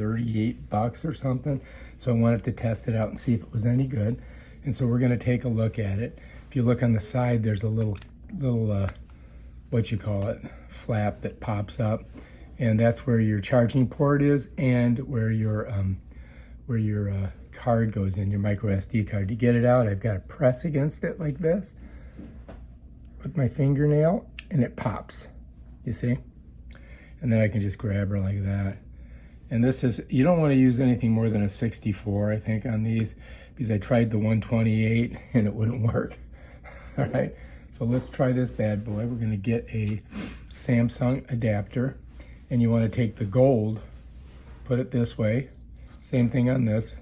$38 or something. So I wanted to test it out and see if it was any good. And so we're gonna take a look at it. If you look on the side, there's a little what you call it, flap that pops up. And that's where your charging port is and where your card goes in, your micro SD card. To get it out, I've got to press against it like this with my fingernail, and it pops, you see? And then I can just grab her like that. And this is, you don't want to use anything more than a 64, I think, on these, because I tried the 128 and it wouldn't work. All right, so let's try this bad boy. We're gonna get a Samsung adapter, and you want to take the gold, put it this way, same thing on this,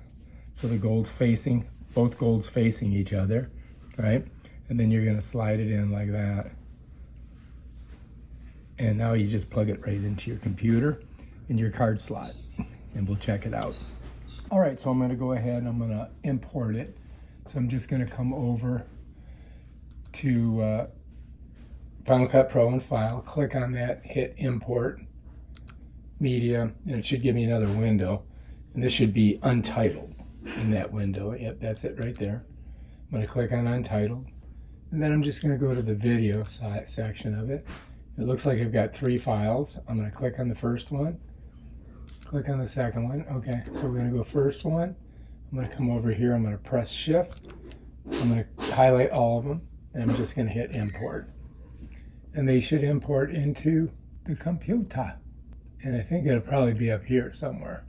so the gold's facing, both golds facing each other, right? And then you're gonna slide it in like that. And now you just plug it right into your computer in your card slot, and we'll check it out. All right, so I'm gonna go ahead and I'm gonna import it. So I'm just gonna come over to Final Cut Pro and File, click on that, hit Import, Media, and it should give me another window. And this should be Untitled in that window. Yep, that's it right there. I'm gonna click on Untitled, and then I'm just gonna go to the video section of it. It looks like I've got 3 files. I'm gonna click on the first one, click on the second one. Okay, so we're gonna go first one. I'm gonna come over here, I'm gonna press Shift. I'm gonna highlight all of them, and I'm just gonna hit Import. And they should import into the computer. And I think it'll probably be up here somewhere.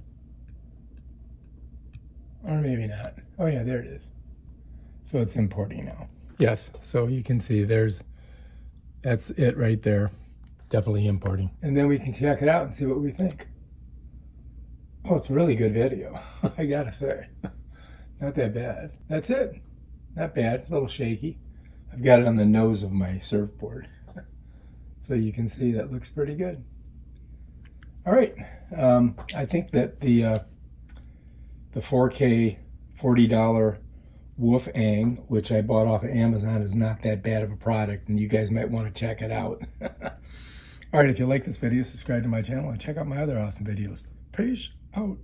Or maybe not. Oh yeah, there it is. So it's importing now. Yes, so you can see that's it right there. Definitely importing. And then we can check it out and see what we think. Oh, it's a really good video, I gotta say. Not that bad. That's it. Not bad, a little shaky. I've got it on the nose of my surfboard. So you can see that looks pretty good. All right, I think that the 4K $40 Wolfang, which I bought off of Amazon, is not that bad of a product, and you guys might want to check it out. All right, if you like this video, subscribe to my channel and check out my other awesome videos. Peace out.